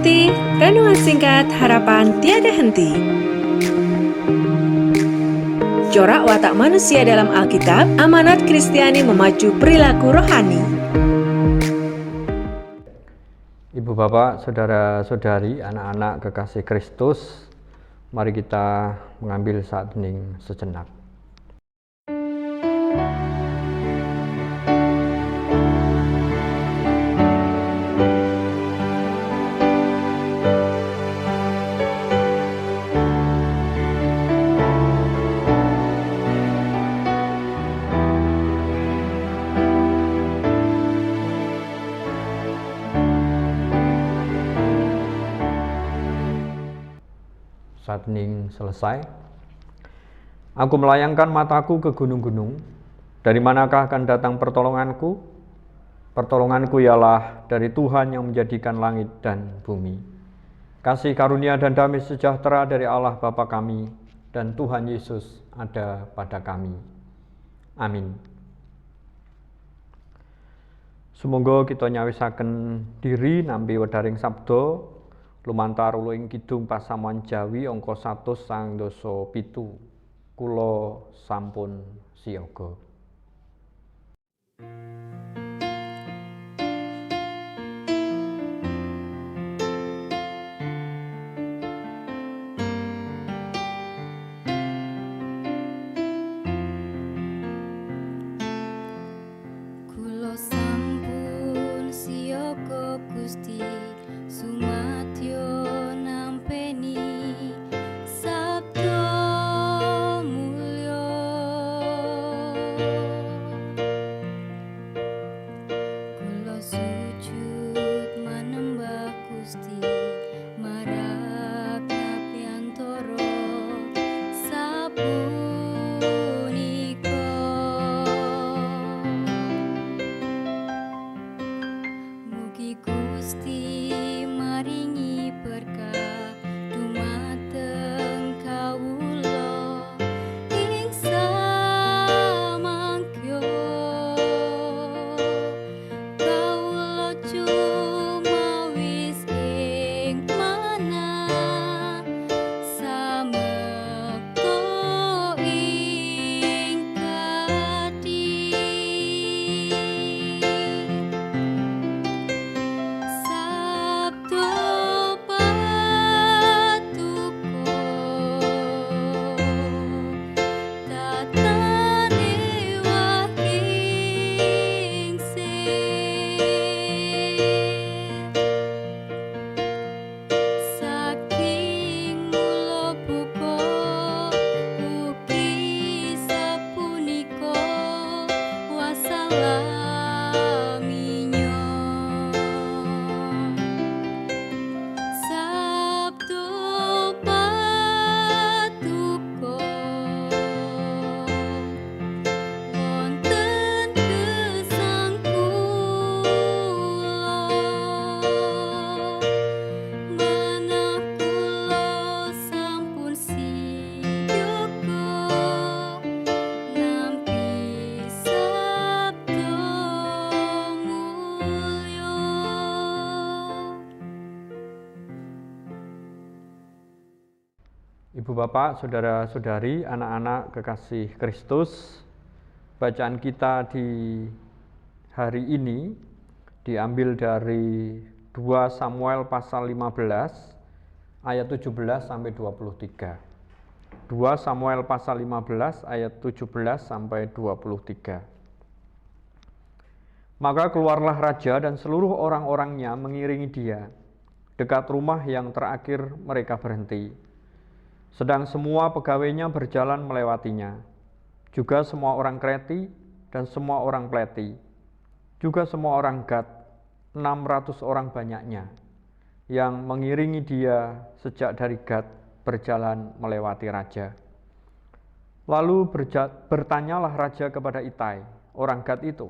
ikuti renungan singkat harapan tiada henti. Corak watak manusia dalam Alkitab, amanat Kristiani memacu perilaku rohani. Ibu bapak, saudara-saudari, anak-anak kekasih Kristus, mari kita mengambil saat hening sejenak. Saat hening selesai, aku melayangkan mataku ke gunung-gunung. Dari manakah akan datang pertolonganku? Pertolonganku ialah dari Tuhan yang menjadikan langit dan bumi. Kasih karunia dan damai sejahtera dari Allah Bapa kami dan Tuhan Yesus ada pada kami. Amin. Semoga kita nyawisaken diri nampi wedaring sabda lumantar ing kidung pasamuan Jawi angka 197. Kula sampun siaga. Kula sampun siaga Gusti, sumadyo nampeni sabda mulya. Kula sujud manembah Gusti, marang kapiyantara sapunika. Mugi Gusti maringi berkah dumateng kawula ing samangkya. Kawula cumawis ing manah samekta ing kadhi. Sabda patuko tatan ewah kingsir. Saking mula buka ugi sapunika wasalaminyo. Sabda patuko wonten gesang kula, manah kula sampun siyaga nampi sabda mulya. Ibu bapak, saudara-saudari, anak-anak kekasih Kristus, bacaan kita di hari ini diambil dari 2 Samuel pasal 15 ayat 17 sampai 23. 2 Samuel pasal 15 ayat 17 sampai 23. Maka keluarlah raja dan seluruh orang-orangnya mengiringi dia. Dekat rumah yang terakhir mereka berhenti. Sedang semua pegawainya berjalan melewatinya. Juga semua orang Kreti dan semua orang Pleti. Juga semua orang Gad, 600 orang banyaknya, yang mengiringi dia sejak dari Gad berjalan melewati raja. Lalu bertanyalah raja kepada Itai, orang Gad itu,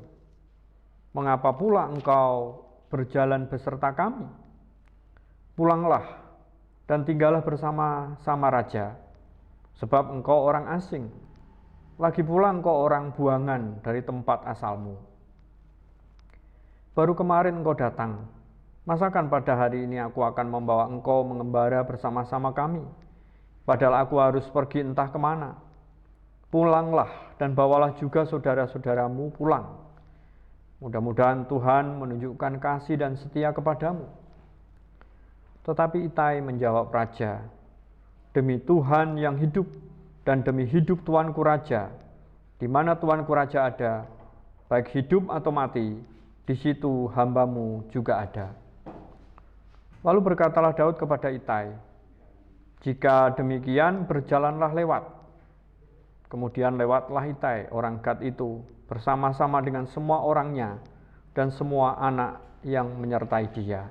"Mengapa pula engkau berjalan beserta kami? Pulanglah dan tinggallah bersama-sama raja, sebab engkau orang asing. Lagi pula engkau orang buangan dari tempat asalmu. Baru kemarin engkau datang, Masakan pada hari ini aku akan membawa engkau mengembara bersama-sama kami, padahal aku harus pergi entah kemana. Pulanglah dan bawalah juga saudara-saudaramu pulang. Mudah-mudahan Tuhan menunjukkan kasih dan setia kepadamu. Tetapi Itai menjawab raja, demi Tuhan yang hidup dan demi hidup tuanku raja, di mana tuanku raja ada, baik hidup atau mati, di situ hambamu juga ada. Lalu berkatalah Daud kepada Itai, jika demikian berjalanlah lewat. Kemudian lewatlah Itai, orang Gad itu, bersama-sama dengan semua orangnya dan semua anak yang menyertai dia.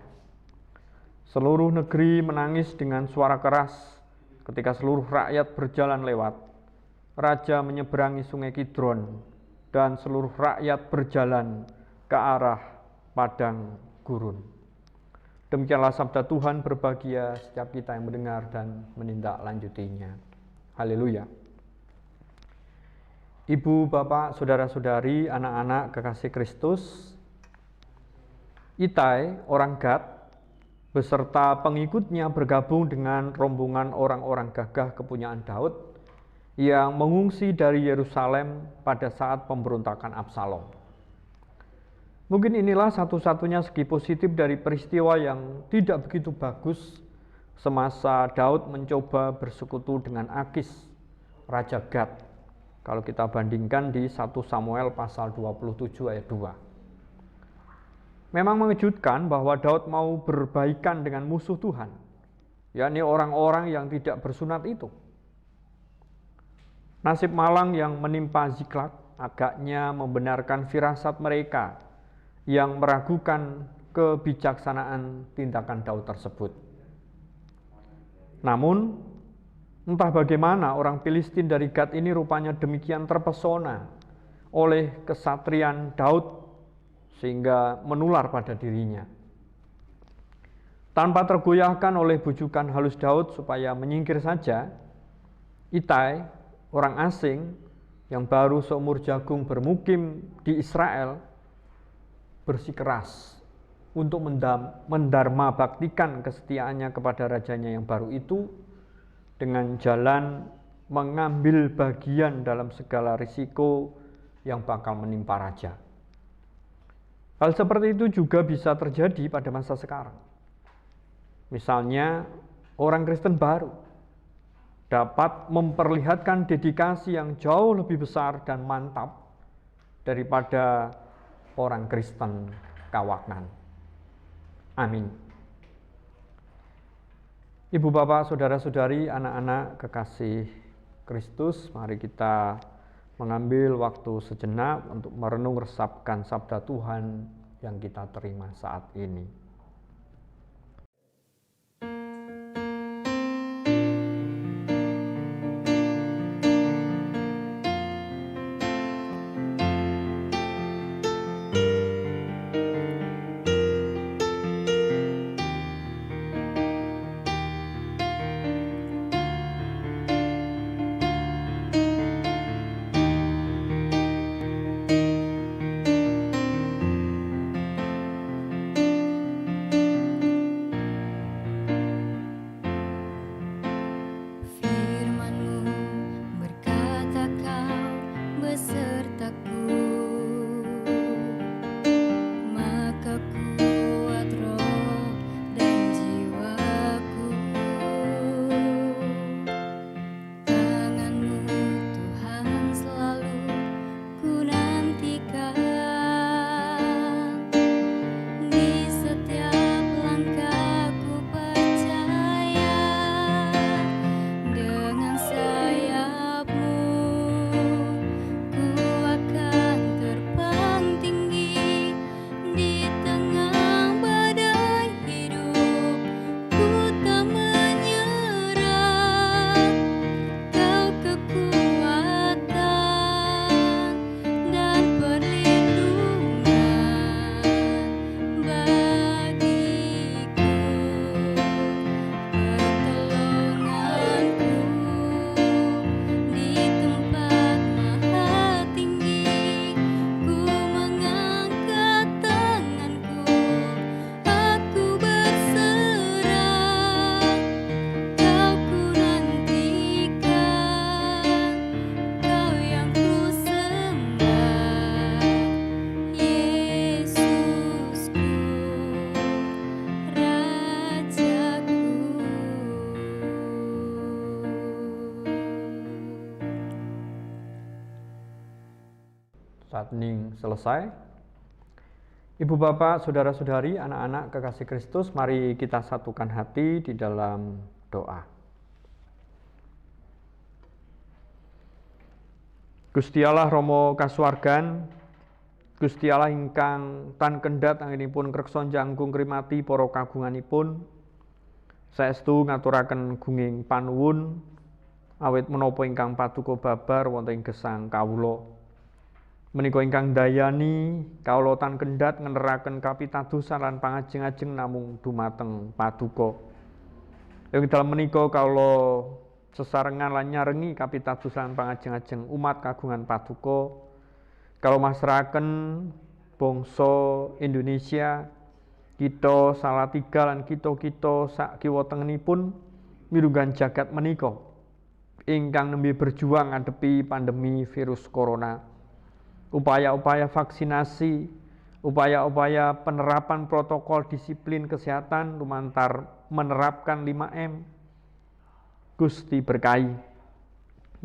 Seluruh negeri menangis dengan suara keras ketika seluruh rakyat berjalan lewat. Raja menyeberangi sungai Kidron dan seluruh rakyat berjalan ke arah padang gurun. Demikianlah sabda Tuhan, berbahagia setiap kita yang mendengar dan menindaklanjutinya. Haleluya. Ibu, bapak, saudara-saudari, anak-anak kekasih Kristus, Itai, orang Gad, beserta pengikutnya bergabung dengan rombongan orang-orang gagah kepunyaan Daud yang mengungsi dari Yerusalem pada saat pemberontakan Absalom. Mungkin inilah satu-satunya segi positif dari peristiwa yang tidak begitu bagus semasa Daud mencoba bersekutu dengan Akis, Raja Gad. Kalau kita bandingkan di 1 Samuel pasal 27 ayat 2. Memang mengejutkan bahwa Daud mau berbaikan dengan musuh Tuhan, yakni orang-orang yang tidak bersunat itu. Nasib malang yang menimpa Ziklag agaknya membenarkan firasat mereka yang meragukan kebijaksanaan tindakan Daud tersebut. Namun, entah bagaimana orang Filistin dari Gad ini rupanya demikian terpesona oleh kesatrian Daud sehingga menular pada dirinya. Tanpa tergoyahkan oleh bujukan halus Daud supaya menyingkir saja, Itai, orang asing yang baru seumur jagung bermukim di Israel, bersikeras untuk mendarma baktikan kesetiaannya kepada rajanya yang baru itu dengan jalan mengambil bagian dalam segala risiko yang bakal menimpa raja. Hal seperti itu juga bisa terjadi pada masa sekarang. Misalnya, orang Kristen baru dapat memperlihatkan dedikasi yang jauh lebih besar dan mantap daripada orang Kristen kawakan. Amin. Ibu, bapak, saudara-saudari, anak-anak kekasih Kristus, mari kita mengambil waktu sejenak untuk merenung resapkan sabda Tuhan yang kita terima saat ini. Saat hening selesai. Ibu bapak, saudara-saudari, anak-anak kekasih Kristus, mari kita satukan hati di dalam doa. Gusti Allah Rama kasuwargan, Gusti Allah ingkang tan kendhat anggenipun ngreksa njanggung krimati para kagunganipun, saestu ngaturaken gunging panuwun awit menapa ingkang paduka babar wonten ing gesang kawula. Menika ingkang dayani kawula tan kendhat ngeneraken kapitadosan lan pangajeng-ajeng namung dumateng paduka. Ing dalem menika kawula sesarengan lan nyarengi kapitadosan pangajeng-ajeng umat kagungan paduka. Kalau masraken bangsa Indonesia, kita Salatiga lan kita sak kiwa tengenipun mirunggan jagat menika ingkang nembe berjuang ngadepi pandemi virus corona. Upaya-upaya vaksinasi, upaya-upaya penerapan protokol disiplin kesehatan lumantar menerapkan 5M. Gusti berkahi.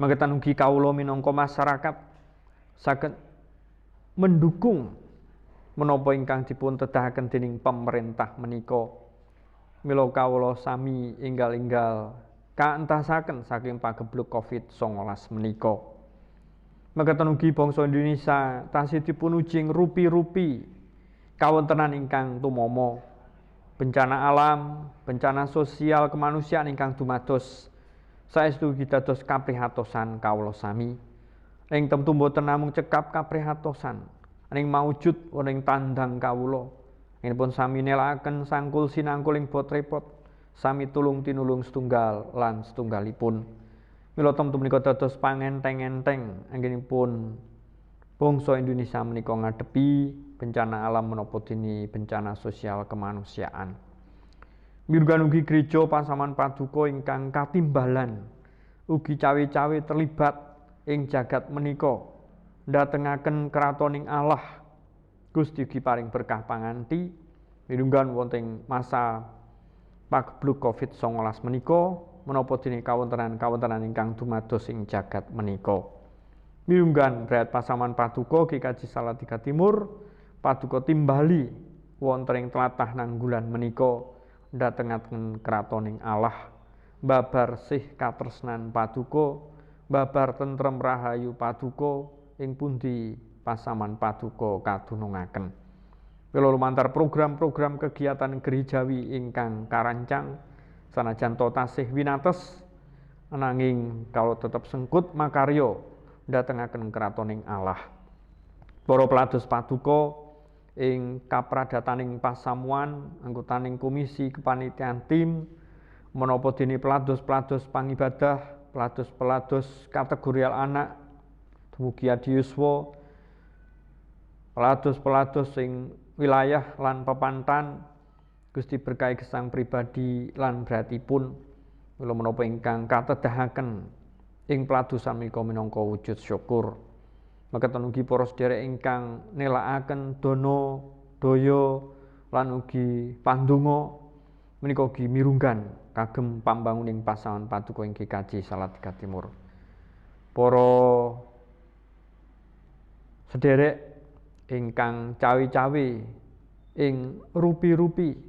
Mangketan ugi kawula minangka masyarakat saged mendukung menapa ingkang dipun tedahaken dening pemerintah menika. Mila kawula sami enggal-enggal kaentasaken saking pagebluk Covid-19 menika. Mangketan ugi bangsa Indonesia tasih dipun uji rupi-rupi kawontenan ingkang tumama. Bencana alam, bencana sosial kemanusiaan ingkang dumados saestu dados kaprihatosan kawula sami. Ing temtu boten namung cekap kaprihatosan, ing maujud ing tandang kawula. Ingipun sami nelakaken sangkul sinangkul ing bot-repot, sami tulung tinulung setunggal lan setunggalipun. Mila temtu menika dados pangenteng-enteng anggenipun bangsa Indonesia menika ngadepi bencana alam menapa dene bencana sosial kemanusiaan. Mirunggan ugi gereja Pasaman Paduka ingkang katimbalan ugi cawe-cawe terlibat ing jagat menika ndatengaken kratoning Allah. Gusti ugi paring berkah panganti mirunggan wonten masa pagebluk Covid-19 menika menapa dene kawontenan ingkang dumados ing jagat menika. Mirunggan Brayat Pasaman Paduka GKJ Salatiga Timur paduka timbali wonten ing tlatah Nanggulan menika ndatengaken kratoning Allah, babar sih katresnan paduka, babar tentrem rahayu paduka ing pundi Pasaman Paduka kadunungaken. Mila lumantar program-program kegiatan gerejawi ingkang karancang sanajan tasih winates ananging kalau tetep sengkut makarya ndatengaken kratoning Allah. Para pelados paduka ing kapradataning pasamuan anggotaning komisi kepanitiaan tim menapa dene pelados-pelados pangibadah, pelados-pelados kategorial anak dumugi adiyuswa, pelados-pelados sing wilayah lan pepantan Gusti berkahi gesang pribadi lan beratipun. Mila menapa ingkang katedahaken ing peladosan menika minangka wujud syukur. Mekaten ugi para sedherek ingkang nelakaken dana daya lan ugi pandonga menika ugi mirunggan kagem pambanguning Pasaman Paduka ing GKJ Salatiga Timur. Para sedherek ingkang cawe-cawe ing rupi-rupi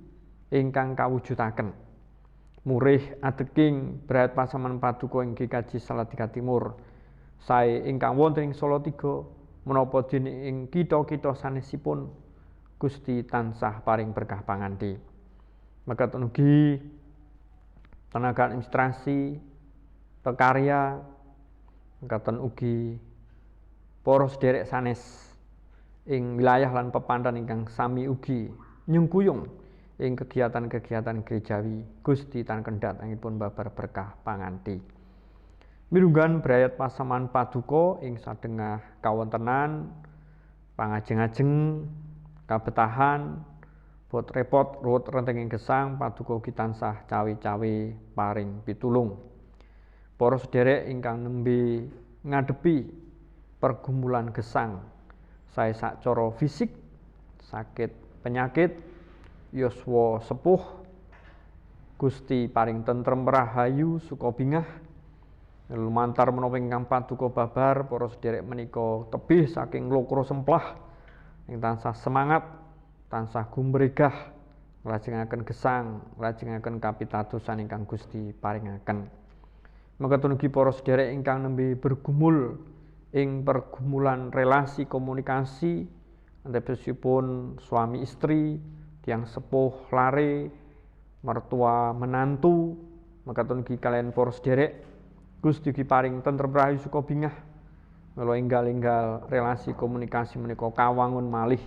ingkang kawujudaken murih adeking Brayat Pasaman Paduka ing GKJ Salatiga Timur sae ingkang wonten ing Salatiga menapa dene ing kitha-kitha sanesipun Gusti tansah paring berkah panganti. Mekaten ugi tenaga administrasi, pekarya, mekaten ugi para sedherek sanes ing wilayah lan pepantan ingkang sami ugi nyungkuyung ing kegiatan-kegiatan gerejawi Gusti tan kendhat angipun babar berkah panganti. Mirunggan Brayat Pasaman Paduka ing sadengah kawontenan pangajeng-ajeng kabetahan bot repot ruwet rentenging gesang paduka ugi tansah cawe-cawe paring pitulung. Para sedherek ingkang nembe ngadepi pergumulan gesang sae sacara fisik, sakit penyakit, yuswa sepuh, Gusti paring tentrem rahayu suka bingah, Lumantar menapa ingkang paduka babar para sederek menika tebih saking lokro semplah ing tansah semangat, tansah gumregah nglajengaken gesang, nglajengaken kapitadosan ingkang Gusti paringaken. Mekaten ugi para sederek ingkang nembe bergumul ing pergumulan relasi komunikasi antepesipun suami istri, tiyang sepuh lare, mertua menantu, mekaten ugi kaliyan para sederek Gusti ugi paring tentrem rahayu suka bingah mila enggal-enggal relasi komunikasi menika kawangun malih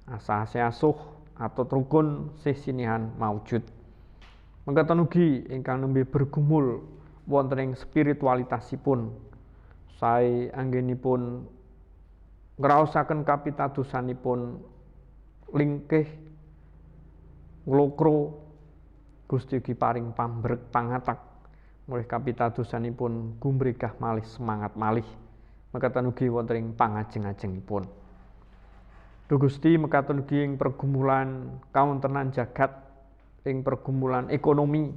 asah-asih asuh atau rukun sesinihan maujud. Mekaten ugi ingkang nembe bergumul wonten ing spiritualitasipun sae anggenipun ngraosaken kapitadosanipun lingkih nglokro, Gusti ugi paring pambrek pangatak mulih kapitadosanipun gumregah malih semangat malih. Mekaten ugi wonten ing pangajeng-ajengipun. Duh Gusti mekaten ugi ing pergumulan kawontenan jagat, ing pergumulan ekonomi,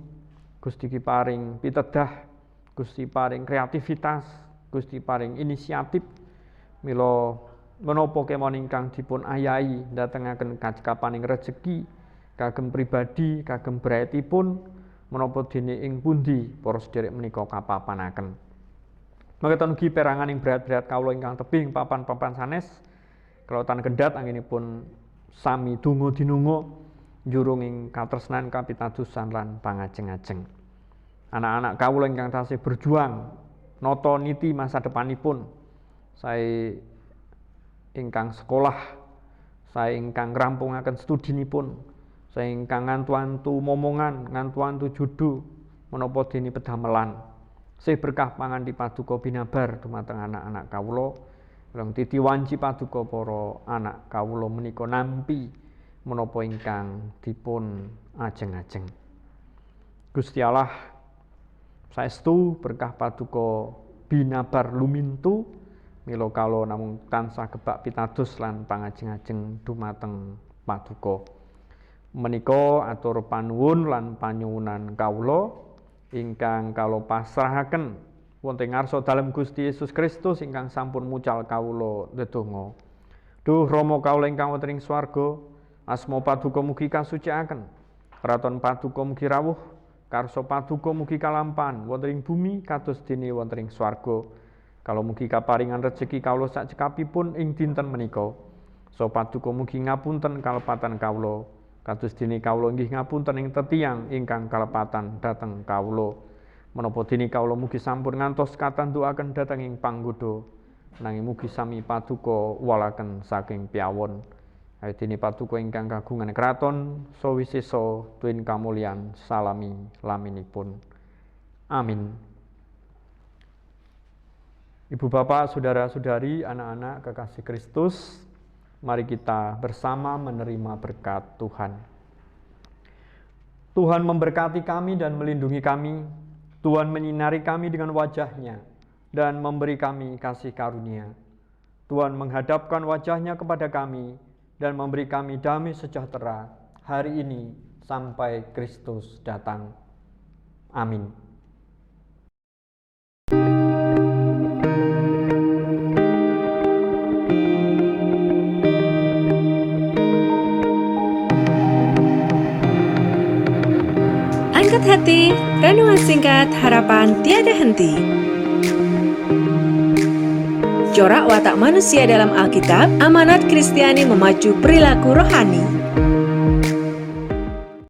Gusti ugi paring pitedah, Gusti paring kreativitas, Gusti paring inisiatif mila menapa kemawon ingkang dipun ayahi ndatengaken kacekapaning rejeki kagem pribadi, kagem braetipun menapa dene ing pundi para sederek menika kapapanaken. Mekaten ugi perangan ing berat-berat kawula ingkang tebih ing papan-papan sanes kelautan kendhat anggenipun sami donga dinunga njurung ing katresnan kapitadosan lan pangajeng-ajeng. Anak-anak kawula ingkang tasih berjuang nata niti masa depanipun, sae ingkang sekolah, sae ingkang ngrampungaken studinipun, sae ingkang ngantu-antu momongan, ngantu-antu judu menapa dene pedamelan. Sih berkah panganti paduka binabar dumateng anak-anak kawula, lan titi wanci paduka para anak kawula menika nampi menapa ingkang dipun ajeng-ajeng. Gusti Allah saestu berkah paduka binabar lumintu mila kawula namung tansah kebak pitados lan pangajeng-ajeng dumateng paduka. Menika atur panuwun lan panyuwunan kawula ingkang kawula pasrahaken wonten ngarsa dalem Gusti Yesus Kristus ingkang sampun mucal kawula ndedonga. Duh Rama kawula ingkang wonten ing swarga, asma paduka mugi kasucikaken. Kraton paduka mugi rawuh, karsa paduka mugi kalampahan wonten ing bumi kados dene wonten ing swarga. Kala mugi kaparingan rejeki kawula sak cekapipun ing dinten menika. So paduka mugi ngapunten kalepatan kawula. Kados dene kawula inggih ngapunten ing tetiang ingkang kalepatan dhateng kawula. Menapa dene kawula mugi sampun ngantos katandukaken dhateng ing panggoda, nanging mugi sami paduka walaken saking piyawon. Ayo dene paduka ingkang kagungan kraton sawisesa tuwin kamulyan salami laminipun. Amin. Ibu bapak, saudara-saudari, anak-anak kekasih Kristus, mari kita bersama menerima berkat Tuhan. Tuhan memberkati kami dan melindungi kami. Tuhan menyinari kami dengan wajah-Nya dan memberi kami kasih karunia. Tuhan menghadapkan wajah-Nya kepada kami dan memberi kami damai sejahtera hari ini sampai Kristus datang. Amin. Angkat hati, renungan singkat harapan tiada henti. Corak watak manusia dalam Alkitab, amanat Kristiani memacu perilaku rohani.